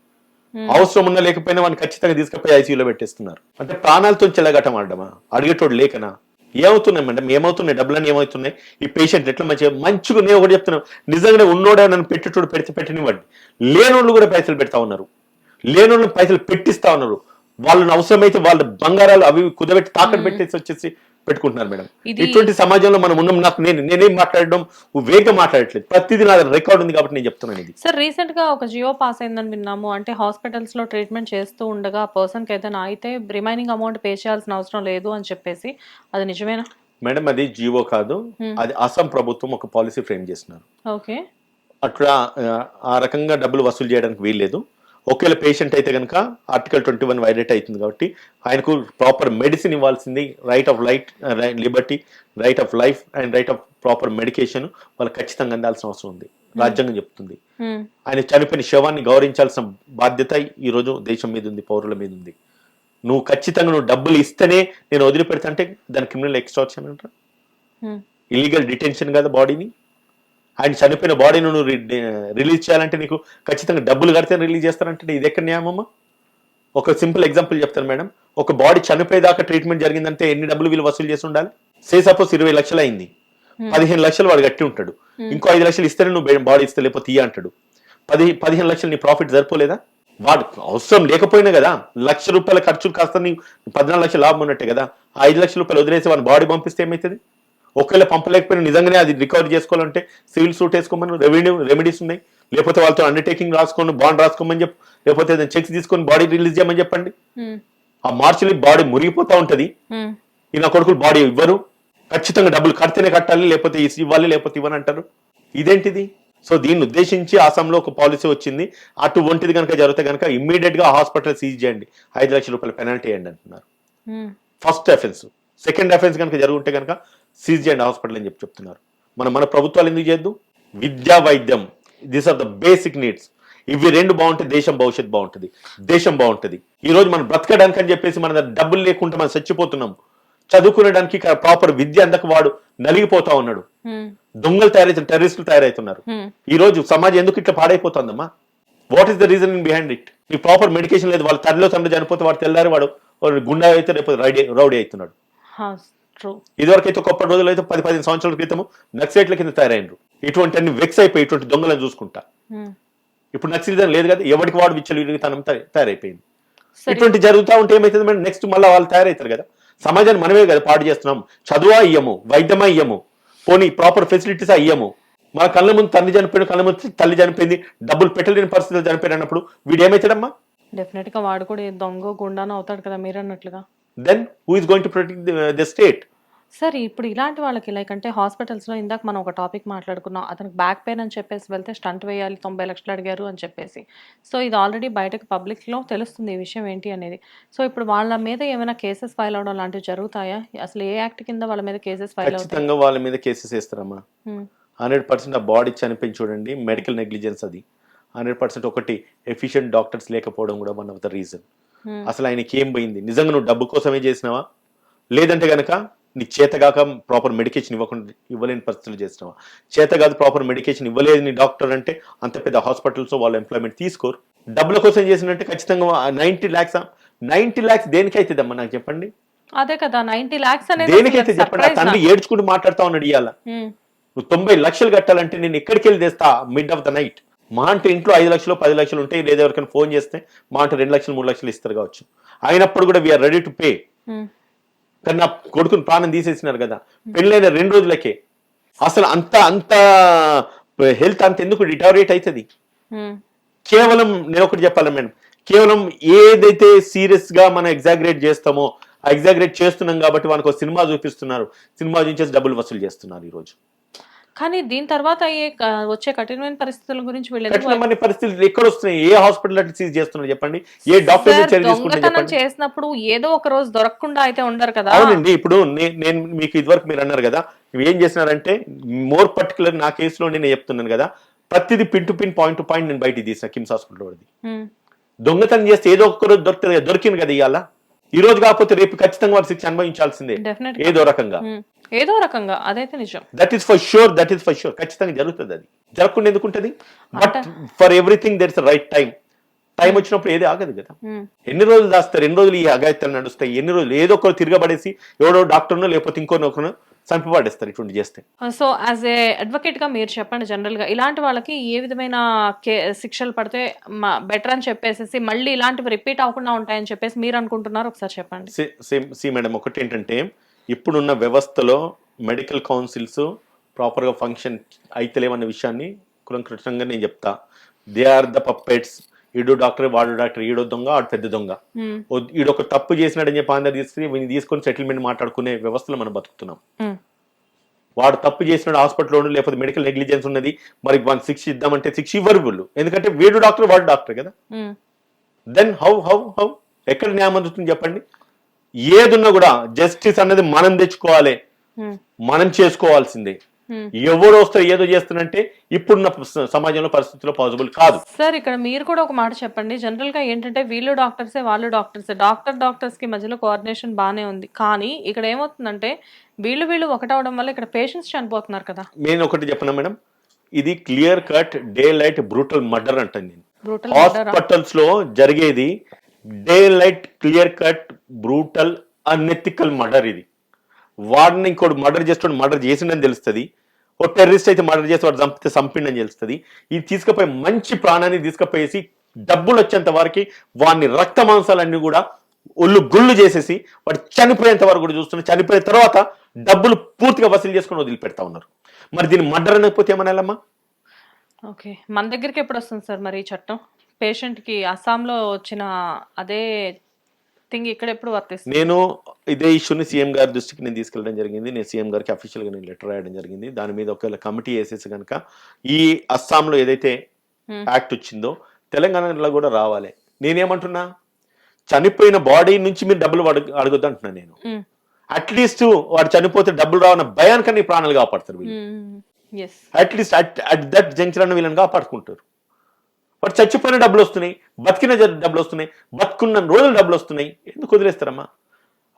అవసరం ఉన్నా లేకపోయినా వాడిని ఖచ్చితంగా తీసుకుపోయి ఐసీయూలో పెట్టేస్తున్నారు. అంటే ప్రాణాలతో చెల్లగటం ఆడమా? అడిగేటోడు లేకనా? ఏమవుతున్నాయి మేడం, ఏమవుతున్నాయి డబ్బులన్నీ ఏమవుతున్నాయి? ఈ పేషెంట్ ఎట్లా మంచిగా నేను ఒకటి చెప్తున్నాను, నిజంగానే ఉన్నోడే నన్ను పెట్టేటోడు పెట్టనివ్వండి. లేనోళ్ళు కూడా పైసలు పెడతా ఉన్నారు, లేనోళ్ళు పైసలు పెట్టిస్తా ఉన్నారు. వాళ్ళని అవసరమైతే వాళ్ళ బంగారాలు అవి కుదబెట్టి తాకట్టు పెట్టేసి వచ్చేసి పెట్టుకుంటున్నారు మేడం. ఇటువంటి సమాజంలో మనం ఉన్నాం. నాకు నేనేం మాట్లాడడం వేగంగా మాట్లాడట్లేదు, ప్రతిదీ నా రికార్డ్ ఉంది కాబట్టి నేను చెప్తున్నాను ఇది. సార్ రీసెంట్ గా ఒక జియో పాస్ అయిందని విన్నాము. అంటే హాస్పిటల్స్ లో ట్రీట్మెంట్ చేస్తూ ఉండగా పర్సన్ కి ఏదైనా అయితే రిమైనింగ్ అమౌంట్ పే చేయాల్సిన అవసరం లేదు అని చెప్పేసి, అది నిజమేనా మేడం? అది జియో కాదు, అది అస్సాం ప్రభుత్వం ఒక పాలసీ ఫ్రేమ్ చేస్తున్నారు. ఓకే, అట్లా ఆ రకంగా డబ్బులు వసూలు చేయడానికి వీల్లేదు. ఒకవేళ పేషెంట్ అయితే కనుక ఆర్టికల్ 21 వైలేట్ అవుతుంది కాబట్టి ఆయనకు ప్రాపర్ మెడిసిన్ ఇవ్వాల్సింది. Right of Liberty, right of life and right of proper medication వాళ్ళు ఖచ్చితంగా అందాల్సిన అవసరం ఉంది. రాజ్యాంగం చెప్తుంది. ఆయన చనిపోయిన శవాన్ని గౌరవించాల్సిన బాధ్యత ఈ రోజు దేశం మీద ఉంది, పౌరుల మీద ఉంది. నువ్వు ఖచ్చితంగా నువ్వు డబ్బులు ఇస్తేనే నేను వదిలిపెడతా అంటే దాని క్రిమినల్ ఎక్స్ట్రాక్షన్ అంటారు. ఇల్లీగల్ డిటెన్షన్ కదా బాడీని. ఆయన చనిపోయిన బాడీని నువ్వు రిలీజ్ చేయాలంటే నీకు ఖచ్చితంగా డబ్బులు కడితే రిలీజ్ చేస్తారంటే ఇది ఎక్కడ న్యాయమమ్మా? ఒక సింపుల్ ఎగ్జాంపుల్ చెప్తాను మేడం. ఒక బాడీ చనిపోయేదాకా ట్రీట్మెంట్ జరిగిందంటే ఎన్ని డబ్బులు వీళ్ళు వసూలు చేసి ఉండాలి? సపోజ్ 20 లక్షలు అయింది, 15 లక్షలు వాడు కట్టి ఉంటాడు. ఇంకో 5 లక్షలు ఇస్తేనే నువ్వు బాడీ ఇస్తే లేకపోతే ఇయ్య అంటాడు. 15 లక్షలు నీ ప్రాఫిట్ సరిపోలేదా? వాడు అవసరం లేకపోయినా కదా, ₹1,00,000 ఖర్చులు కాస్త నీకు 14 లక్షలు లాభం ఉన్నట్టే కదా. ఆ 5 లక్షల రూపాయలు వదిలేసి వాడిని బాడీ పంపిస్తే ఏమవుతుంది? ఒకవేళ పంపలేకపోయినా నిజంగానే అది రికవరీ చేసుకోవాలంటే సివిల్ సూట్ వేసుకోమని రెమెడీస్ ఉన్నాయి. లేకపోతే వాళ్ళతో అండర్టేకింగ్ రాసుకోండి, బాండ్ రాసుకోమని చెప్పు, లేకపోతే చెక్స్ తీసుకొని బాడీ రిలీజ్ చేయమని చెప్పండి. ఆ మార్చిలో బాడీ మురిగిపోతా ఉంటది, ఈ నా కొడుకులు బాడీ ఇవ్వరు. ఖచ్చితంగా డబ్బులు కడితేనే కట్టాలి, లేకపోతే ఇవ్వాలి, లేకపోతే ఇవ్వని అంటారు. ఇదేంటిది? సో దీన్ని ఉద్దేశించి ఆసాంలో ఒక పాలసీ వచ్చింది, అటువంటిది కనుక జరిగితే కనుక ఇమ్మీడియట్ గా హాస్పిటల్ సీజ్ చేయండి, 5 లక్షల రూపాయల పెనాల్టీ వేయండి అంటున్నారు. First offence. సెకండ్ అఫెన్స్ కనుక జరుగుంటే కనుక సీజ్ చేయండి హాస్పిటల్ అని చెప్తున్నారు. మన ప్రభుత్వాలు ఎందుకు చేయొద్దు? విద్యా, వైద్యం, these are the basic needs. ఇవి రెండు బాగుంటే దేశం భవిష్యత్తు బాగుంటుంది, దేశం బాగుంటుంది. ఈ రోజు మనం బ్రతకడానికి అని చెప్పేసి మన డబ్బులు లేకుండా మనం చచ్చిపోతున్నాం. చదువుకునేడానికి ప్రాపర్ విద్య అందక వాడు నలిగిపోతా ఉన్నాడు. దొంగలు తయారైతున్నారు, టెర్రరిస్టులు తయారైతున్నారు. ఈ రోజు సమాజం ఎందుకు ఇట్లా పాడైపోతుందమ్మా? What is the reason in behind it? ఈ ప్రాపర్ మెడికేషన్ లేదు. వాళ్ళ తల్లిలో తండ్రి చనిపోతే వాడు తెల్లారి వాడు గుండా అయితే రేపు రౌడీ అవుతున్నాడు. ఇదివరకు అయితే ఒకప్పటి రోజులు అయితే 10-15 సంవత్సరాల క్రితం నక్సలైట్ల కింద తయారైనరు. ఇటువంటి అన్ని వెక్స్ అయిపోయి ఇటువంటి దొంగలను చూసుకుంటా. ఇప్పుడు నక్సలిజం లేదు కదా, ఎవరికి వాడు విచ్చలవిడితనం తయారైపోయింది. ఇటువంటి జరుగుతూ ఉంటే ఏమైతుంది మేడం? నెక్స్ట్ మళ్ళీ వాళ్ళు తయారవుతారు కదా. సమాజాన్ని మనమే కదా పాడు చేస్తున్నాం. చదువా ఇయ్యము, వైద్యమా ఇయ్యము, పోనీ ప్రాపర్ ఫెసిలిటీస్ ఇయ్యము. మన కళ్ళ ముందు తండ్రి చనిపోయిన, కళ్ళ ముందు తల్లి చనిపోయింది, డబ్బులు పెట్టలేని పరిస్థితులు చనిపోయినప్పుడు వీడు ఏమవుతాడమ్మా? డెఫినెట్ గా వాడు కూడా దొంగ గుండాను అవుతాడు కదా మీరు అన్నట్లుగా. Then who is going to protect the state? Sir ఇప్పుడు ఇలాంటి వాళ్ళకి లైక్ అంటే హాస్పిటల్స్లో ఇందాక మనం ఒక టాపిక్ మాట్లాడుకున్నాం, అతనికి బ్యాక్ పెయిన్ అని చెప్పేసి వెళ్తే స్టంట్ వేయాలి 90 లక్షలు అడిగారు అని చెప్పేసి. సో ఇది ఆల్రెడీ బయటకు పబ్లిక్లో తెలుస్తుంది ఈ విషయం ఏంటి అనేది. సో ఇప్పుడు వాళ్ళ మీద ఏమైనా కేసెస్ ఫైల్ అవడం లాంటివి జరుగుతాయా? అసలు ఏ యాక్ట్ కింద వాళ్ళ మీద కేసెస్ ఫైల్ అవుతాయి? ఖచ్చితంగా వాళ్ళ మీద కేసెస్ వేస్తారమ్మా. 100% ఆ బాడీ చనిపోయి చూడండి, మెడికల్ నెగ్లిజెన్స్ అది 100%. ఒకటి ఎఫిషియెంట్ డాక్టర్స్ లేకపోవడం కూడా వన్ ఆఫ్ ద రీజన్. అసలు ఆయనకి ఏం పోయింది? నిజంగా నువ్వు డబ్బు కోసమే చేసినావా, లేదంటే గనక నీకు చేతగాక ప్రాపర్ మెడికేషన్ ఇవ్వలేని పరిస్థితులు చేసినావా? చేతగాదు ప్రాపర్ మెడికేషన్ ఇవ్వలేదు నీ డాక్టర్ అంటే అంత పెద్ద హాస్పిటల్స్ వాళ్ళు ఎంప్లాయ్మెంట్ తీసుకోరు. డబ్బుల కోసం చేసినట్టే ఖచ్చితంగా 90 lakhs దేనికి అవుతుందమ్మా నాకు చెప్పండి? అదే కదా 90 lakhs అనేది దేనికైతే చెప్పండి. ఆ తండ్రి ఏడ్చుకుంటూ మాట్లాడుతా ఉన్నాడు ఇవాళ. నువ్వు 90 లక్షలు కట్టాలంటే నేను ఎక్కడికి వెళ్ళి తెస్తా మిడ్ ఆఫ్ ద నైట్? మా అంటే ఇంట్లో 5 లక్షలు 10 లక్షలు ఉంటాయి, లేదా ఎవరికైనా ఫోన్ చేస్తే మా అంటే 2 లక్షలు 3 లక్షలు ఇస్తారు కావచ్చు. అయినప్పుడు కూడా వీఆర్ రెడీ టు పే. కానీ నా కొడుకుని ప్రాణం తీసేసినారు కదా పెళ్ళైన 2 రోజులకే. అసలు అంత హెల్త్ అంత ఎందుకు డిటారియేట్ అవుతుంది? కేవలం నేను ఒకటి చెప్పాలి మేడం, కేవలం ఏదైతే సీరియస్ గా మనం ఎగ్జాగరేట్ చేస్తామో ఆ ఎగ్జాగరేట్ చేస్తున్నాం కాబట్టి మనకు సినిమా చూపిస్తున్నారు, సినిమా చూపించేసి డబ్బులు వసూలు చేస్తున్నారు ఈ రోజు. కానీ దీని తర్వాత వచ్చే కఠినమైన పరిస్థితుల గురించి కఠినమైన పరిస్థితులు ఎక్కడ వస్తున్నాయి? ఏ హాస్పిటల్ అట్లా సీజ్ చేస్తున్నారు చెప్పండి? ఏ డాక్టర్ చేసినప్పుడు ఏదో ఒక రోజు దొరకకుండా అయితే ఉండరు కదా. అవునండి. ఇప్పుడు నేను మీకు ఇదివరకు మీరు అన్నారు కదా, ఏం చేసినారంటే మోర్ పర్టికులర్ నా కేసులో నేను చెప్తున్నాను కదా, ప్రతిదీ pin to pin, point to point నేను బయట తీసిన కిమ్స్ హాస్పిటల్ వాడిది. దొంగతనం చేస్తే ఏదో ఒక రోజు దొరికింది కదా ఇవాళ. ఈ రోజు కాకపోతే రేపు ఖచ్చితంగా వారు శిక్ష అనుభవించాల్సిందే ఏదో రకంగా. అదైతే నిజం. దట్ ఈస్ ఫర్ షూర్ ఖచ్చితంగా జరుగుతుంది. అది జరగకుండా ఎందుకుంటది? But for everything there is right time వచ్చినప్పుడు ఏది ఆగదు కదా. ఎన్ని రోజులు దాస్తారు? 2 రోజులు ఈ అగాయిత్యాలు నడుస్తాయి. ఎన్ని రోజులు ఏదో ఒకరు తిరగబడేసి ఎవడో డాక్టర్నో లేకపోతే ఇంకోనొకరు చంపిపడేస్తారు ఇటువంటి చేస్తే. సో యాజ్ ఏ అడ్వకేట్ గా మీరు చెప్పండి, జనరల్ గా ఇలాంటి వాళ్ళకి ఏ విధమైన శిక్షలు పడితే బెటర్ అని చెప్పేసి మళ్ళీ ఇలాంటివి రిపీట్ అవ్వకుండా ఉంటాయని చెప్పేసి మీరు అనుకుంటున్నారు? ఒకసారి చెప్పండి. సి మేడం, ఒకటి ఏంటంటే ఇప్పుడున్న వ్యవస్థలో మెడికల్ కౌన్సిల్స్ ప్రాపర్ గా ఫంక్షన్ అయితలేమన్న విషయాన్ని కులంకృతంగా నేను చెప్తా. They are the puppets. ఈడు డాక్టర్, వాడు డాక్టర్, ఈడో దొంగ, ఆడు పెద్ద దొంగ. ఈడొక తప్పు చేసినాడని చెప్పి అందరు తీసుకొని సెటిల్మెంట్ మాట్లాడుకునే వ్యవస్థలో మనం బతుకుతున్నాం. వాడు తప్పు చేసినాడు, హాస్పిటల్లో లేకపోతే మెడికల్ నెగ్లిజెన్స్ ఉన్నది, మరి వాడిని శిక్ష ఇద్దామంటే శిక్ష ఇవ్వరు వీళ్ళు. ఎందుకంటే వీడు డాక్టర్, వాడు డాక్టర్ కదా. దెన్ హౌ ఎక్కడ న్యాయం అందుతుంది చెప్పండి? ఏదున్నా కూడా జస్టిస్ అనేది మనం తెచ్చుకోవాలి, మనం చేసుకోవాల్సిందే. ఎవరు వస్తారు ఏదో చేస్తున్నంటే ఇప్పుడున్న సమాజంలో పరిస్థితుల్లో పాసిబుల్ కాదు. సార్ ఇక్కడ మీరు కూడా ఒక మాట చెప్పండి. జనరల్ గా ఏంటంటే వీళ్ళు డాక్టర్సే, వాళ్ళు డాక్టర్సే, డాక్టర్స్ కి మధ్యలో కోఆర్డినేషన్ బానే ఉంది. కానీ ఇక్కడ ఏమవుతుందంటే వీళ్ళు ఒకటవడం వల్ల ఇక్కడ పేషెంట్స్ చనిపోతున్నారు కదా. నేను ఒకటి చెప్పనా మేడం, ఇది clear cut day light brutal murder అంటాను నేను. హాస్పిటల్స్ లో జరిగేది day light clear cut brutal unethical murder. ఇది వాడిని ఇంకోటి మర్డర్ చేసిండని తెలుస్తుంది. ఓ టెర్రరిస్ట్ అయితే మర్డర్ చేసి వాడు చంపిండని తెలుస్తుంది. ఇది తీసుకుపోయి మంచి ప్రాణాన్ని తీసుకుపోయేసి డబ్బులు వచ్చేంత వరకు వాడిని రక్త మాంసాలన్నీ కూడా ఒళ్ళు గుళ్ళు చేసేసి వాడు చనిపోయేంత వరకు కూడా చూస్తున్నారు. చనిపోయిన తర్వాత డబ్బులు పూర్తిగా వసూలు చేసుకుని వదిలిపెడతా ఉన్నారు. మరి దీన్ని మర్డర్ అనకపోతే ఏమనాలమ్మా? ఓకే, మన దగ్గరికి ఎప్పుడు వస్తుంది సార్ మరి ఈ చట్టం? పేషెంట్ కి అస్సాంలో వచ్చిన అదే థింగ్ ఇక్కడ ఎప్పుడు వర్తిస్తుంది? నేను ఇదే ఇష్యూని సీఎం గారి దృష్టికి నేను తీసుకెళ్ళడం జరిగింది. నేను సీఎం గారికి అఫీషియల్గా నేను లెటర్ రాయడం జరిగింది. దాని మీద ఒకవేళ కమిటీ వేసేసి కనుక ఈ అస్సాంలో ఏదైతే యాక్ట్ వచ్చిందో తెలంగాణలో కూడా రావాలి. నేనేమంటున్నా, చనిపోయిన బాడీ నుంచి మీరు డబ్బులు అడగొద్దు అంటున్నా నేను. అట్లీస్ట్ వాడు చనిపోతే డబ్బులు రావన్న భయానికన్నా ఈ ప్రాణాలు కాపాడతారు వీళ్ళు. అట్లీస్ట్ అట్ దట్ జంక్షన్ అన్న వీళ్ళని కాపాడుకుంటారు. వాడు చచ్చిపోయిన డబ్బులు వస్తున్నాయి, బతికిన డబ్బులు వస్తున్నాయి, బతుకున్న రోజులు డబ్బులు వస్తున్నాయి, ఎందుకు వదిలేస్తారమ్మా?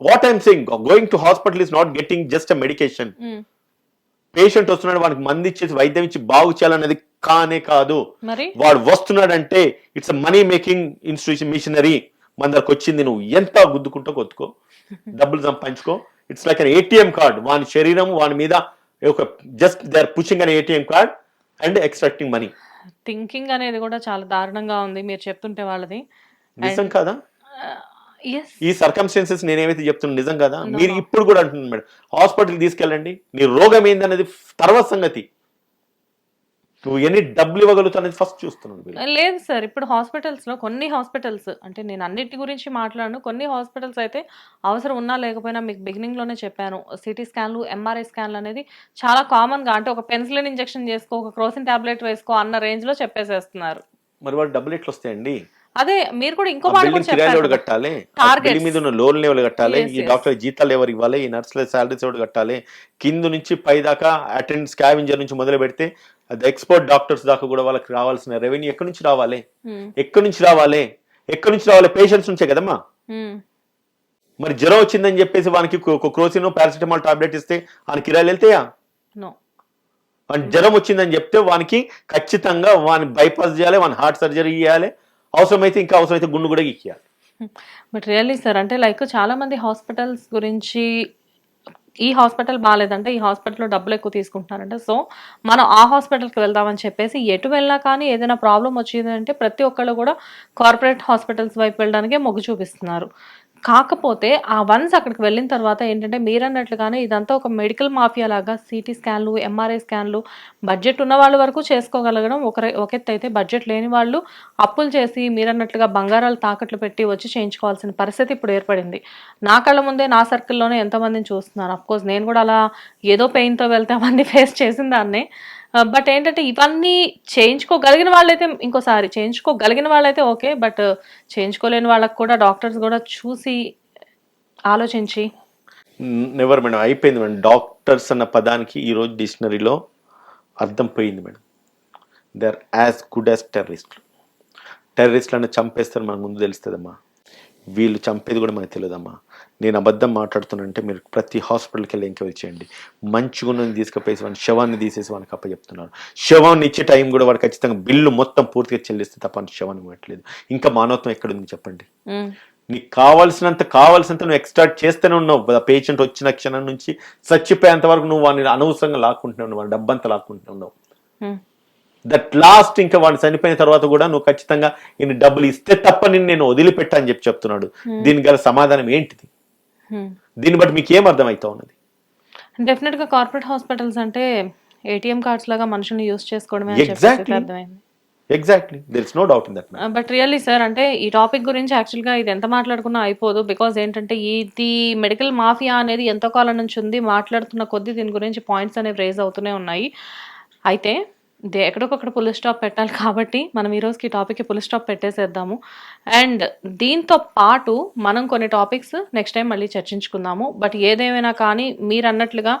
What I'm saying, going to hospital is not getting just a medication. Patient వస్తున్నాడు, వానికి మంది ఇచ్చేసి వైద్యం ఇచ్చి బాగు చేయాలనేది కానే కాదు. వాడు వస్తున్నాడంటే it's money making institution, missionary. మన దగ్గరకు వచ్చింది, నువ్వు ఎంత గుద్దుకుంటో కొత్తుకో, డబ్బులు సంపాదించుకో. It's like an ATM card. వాని శరీరం వాని మీద ఒక just they are pushing an ATM card and extracting money. Thinking అనేది కూడా చాలా దారుణంగా ఉంది మీరు చెప్తుంటే వాళ్ళది. నిజం కదా? ఈ సర్కమ్స్టెన్సెస్ నేనేమైతే చెప్తున్నా నిజం కదా? మీరు ఇప్పుడు కూడా అంటున్నాను మేడం, హాస్పిటల్ తీసుకెళ్ళండి, నీ రోగం ఏందనేది తర్వాత సంగతి. నువ్వు ఎన్ని డబ్బులు ఇవ్వగలుగుతావు ఫస్ట్ చూస్తున్నాను. లేదు సార్, ఇప్పుడు హాస్పిటల్స్ లో కొన్ని హాస్పిటల్స్, అంటే నేను అన్నిటి గురించి మాట్లాడను, కొన్ని హాస్పిటల్స్ అయితే అవసరం ఉన్నా లేకపోయినా మీకు బిగినింగ్ లోనే చెప్పాను, సిటీ స్కాన్లు, ఎంఆర్ఐ స్కాన్లు అనేది చాలా కామన్ గా, అంటే ఒక పెన్సిలిన్ ఇంజెక్షన్ చేసుకో, ఒక క్రోసిన్ టాబ్లెట్ వేసుకో అన్న రేంజ్ లో చెప్పేసేస్తున్నారు. మరి వాళ్ళు డబ్బులు ఎట్లా వస్తాయండి? అదే మీరు కూడా ఇంకో మాట కట్టాలి, బిల్లు మీద ఉన్న లోన్లు ఎవరు కట్టాలి, ఈ డాక్టర్ జీతాలు ఎవరు ఇవ్వాలి, ఈ నర్సుల శాలరీస్ ఎవరు కట్టాలి, కింద నుంచి పై దాకా అటెండ్ స్కావెంజర్ నుంచి మొదలు పెడితే అది ఎక్స్పర్ట్ డాక్టర్స్ దాకా కూడా వాళ్ళకి రావాల్సిన రెవెన్యూ ఎక్కడి నుంచి రావాలి? ఎక్కడి నుంచి రావాలి? ఎక్కడి నుంచి రావాలి? పేషెంట్స్ నుంచే కదమ్మా. మరి జ్వరం వచ్చిందని చెప్పేసి వానికి క్రోసిన్ పారాసిటమాల్ టాబ్లెట్ ఇస్తే వానికి కిరాయిలు వెళ్తాయా? జ్వరం వచ్చిందని చెప్తే వానికి ఖచ్చితంగా వాని బైపాస్ చేయాలి, వాని హార్ట్ సర్జరీ చేయాలి, అవసరమైతే ఇంకా అవసరమైతే గుండు కూడా ఇక్కియాలి. బట్ రియల్లీ సార్, అంటే లైక్ చాలా మంది హాస్పిటల్స్ గురించి, ఈ హాస్పిటల్ బాగాలేదంటే ఈ హాస్పిటల్లో డబ్బులు ఎక్కువ తీసుకుంటున్నారంటే, సో మనం ఆ హాస్పిటల్కి వెళ్దామని చెప్పేసి ఎటు వెళ్ళినా కానీ ఏదైనా ప్రాబ్లం వచ్చింది అంటే ప్రతి ఒక్కళ్ళు కూడా కార్పొరేట్ హాస్పిటల్స్ వైపు వెళ్ళడానికే మొగ్గు చూపిస్తున్నారు. కాకపోతే ఆ వన్స్ అక్కడికి వెళ్ళిన తర్వాత ఏంటంటే మీరు అన్నట్లుగానే ఇదంతా ఒక మెడికల్ మాఫియా లాగా, సిటీ స్కాన్లు, ఎంఆర్ఐ స్కాన్లు బడ్జెట్ ఉన్న వాళ్ళ వరకు చేసుకోగలగడం ఒక ఎత్తు అయితే, బడ్జెట్ లేని వాళ్ళు అప్పులు చేసి మీరన్నట్లుగా బంగారాలు తాకట్లు పెట్టి వచ్చి చేయించుకోవాల్సిన పరిస్థితి ఇప్పుడు ఏర్పడింది. నా కళ్ళ ముందే నా సర్కిల్లోనే ఎంతమందిని చూస్తున్నాను. అఫ్కోర్స్ నేను కూడా అలా ఏదో పెయిన్తో వెళ్తే అవన్నీ ఫేస్ చేసిన దాన్నే. బట్ ఏంటంటే ఇవన్నీ చేయించుకోగలిగిన వాళ్ళైతే, ఇంకోసారి చేయించుకోగలిగిన వాళ్ళైతే ఓకే, బట్ చేయించుకోలేని వాళ్ళకి కూడా డాక్టర్స్ కూడా చూసి ఆలోచించి. నెవర్ మేడం, అయిపోయింది మేడం. డాక్టర్స్ అన్న పదానికి ఈరోజు డిక్షనరీలో అర్థం పోయింది madam. They are as good as టెర్రరిస్టులు. టెర్రరిస్టులను చంపేస్తారు మనకు ముందు తెలుస్తుందమ్మా, వీళ్ళు చంపేది కూడా మనకు తెలియదమ్మా. నేను అబద్ధం మాట్లాడుతున్నానంటే మీరు ప్రతి హాస్పిటల్కి వెళ్ళి ఎంక్వైరీ చేయండి. మంచిగా తీసుకుపోయేసి వాడిని శవాన్ని తీసేసి వానికి అప్పచెప్తున్నారు. శవాన్ని ఇచ్చే టైం కూడా వాడు ఖచ్చితంగా బిల్లు మొత్తం పూర్తిగా చెల్లిస్తే తప్ప శవాన్ని ఇవ్వట్లేదు. ఇంకా మానవత్వం ఎక్కడుంది చెప్పండి? నీకు కావాల్సినంత నువ్వు ఎక్స్ట్రాక్ట్ చేస్తూనే ఉన్నావు. పేషెంట్ వచ్చిన క్షణం నుంచి చచ్చిపోయేంత వరకు నువ్వు వాడిని అనవసరంగా లాక్కుంటున్నావు, వాడి డబ్బంతా లాక్కుంటున్నావు. దట్ లాస్ట్ ఇంకా వాడిని చనిపోయిన తర్వాత కూడా నువ్వు ఖచ్చితంగా ఈయన డబ్బులు ఇస్తే తప్ప నేను వదిలిపెట్టా అని చెప్తున్నాడు. దీనికి గల సమాధానం ఏంటిది? దీన్ని బట్టి మీకు ఏం అర్థమవుతా ఉన్నది? డెఫినెట్ గా కార్పొరేట్ హాస్పిటల్స్ అంటే ఏటీఎం కార్డ్స్ లాగా మనుషుల్ని యూజ్ చేసుకోవడమే అర్థమైంది. Exactly, there is no doubt in that. But really sir, అంటే ఈ టాపిక్ గురించి యాక్చువల్గా ఇది ఎంత మాట్లాడుకున్నా అయిపోదు. బికాజ్ ఏంటంటే ఇది మెడికల్ మాఫియా అనేది ఎంతో కాలం నుంచి ఉంది. మాట్లాడుతున్న కొద్దీ దీని గురించి పాయింట్స్ అనేవి రేజ్ అవుతూనే ఉన్నాయి. అయితే ఎక్కడికొక్కడ పుల్ స్టాప్ పెట్టాలి కాబట్టి మనం ఈ రోజుకి ఈ టాపిక్కి పుల్ స్టాప్ పెట్టేసేద్దాము. అండ్ దీంతో పాటు మనం కొన్ని టాపిక్స్ నెక్స్ట్ టైం మళ్ళీ చర్చించుకుందాము. బట్ ఏదేమైనా కానీ మీరు అన్నట్లుగా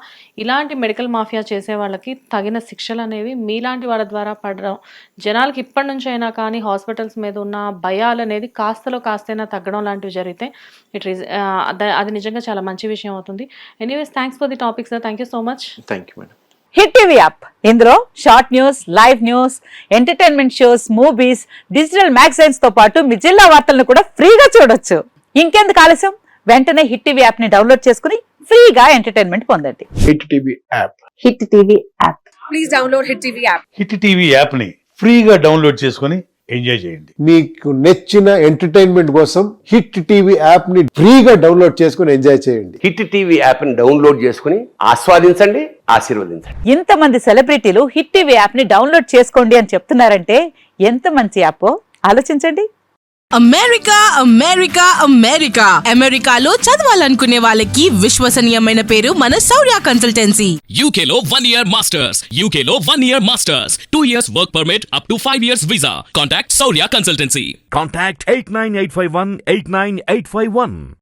ఇలాంటి మెడికల్ మాఫియా చేసే వాళ్ళకి తగిన శిక్షలు అనేవి మీలాంటి వాళ్ళ ద్వారా పడడం, జనాలకి ఇప్పటి నుంచి అయినా కానీ హాస్పిటల్స్ మీద ఉన్న భయాలు అనేది కాస్తలో కాస్తైనా తగ్గడం లాంటివి జరిగితే అది నిజంగా చాలా మంచి విషయం అవుతుంది. Anyways, thanks for the topic sir. Thank you so much. Thank you madam. Hit TV app, ఇందులో short news, live news, entertainment shows, movies, digital magazines తో పాటు మీ జిల్లా వార్తలను కూడా ఫ్రీగా చూడొచ్చు. ఇంకెందుకు ఆలస్యం, వెంటనే హిట్ టీవీ యాప్ ని డౌన్లోడ్ చేసుకుని ఫ్రీగా ఎంటర్టైన్మెంట్ పొందండి. Hit TV app. Hit TV app. Please download hit TV app. Hit TV app ని ఫ్రీగా డౌన్లోడ్ చేసుకుని ఎంజాయ్ చేయండి. మీకు నచ్చిన ఎంటర్టైన్మెంట్ కోసం హిట్ టీవీ యాప్ ని ఫ్రీగా డౌన్లోడ్ చేసుకుని ఎంజాయ్ చేయండి. హిట్ టీవీ యాప్ ని డౌన్లోడ్ చేసుకుని ఆస్వాదించండి, ఆశీర్వదించండి. ఇంతమంది సెలబ్రిటీలు హిట్ టీవీ యాప్ ని డౌన్లోడ్ చేసుకోండి అని చెప్తున్నారంటే ఎంత మంచి యాప్ ఆలోచించండి. అమెరికా అమెరికా అమెరికా అమెరికాలో చదవాలనుకునే వాళ్ళకి విశ్వసనీయమైన పేరు మన శౌర్య కన్సల్టెన్సీ. UK లో 1 year masters. UK లో 1 year masters. 2 years work permit up to 5 years visa. Contact Saurya Consultancy. Contact 89851 89851.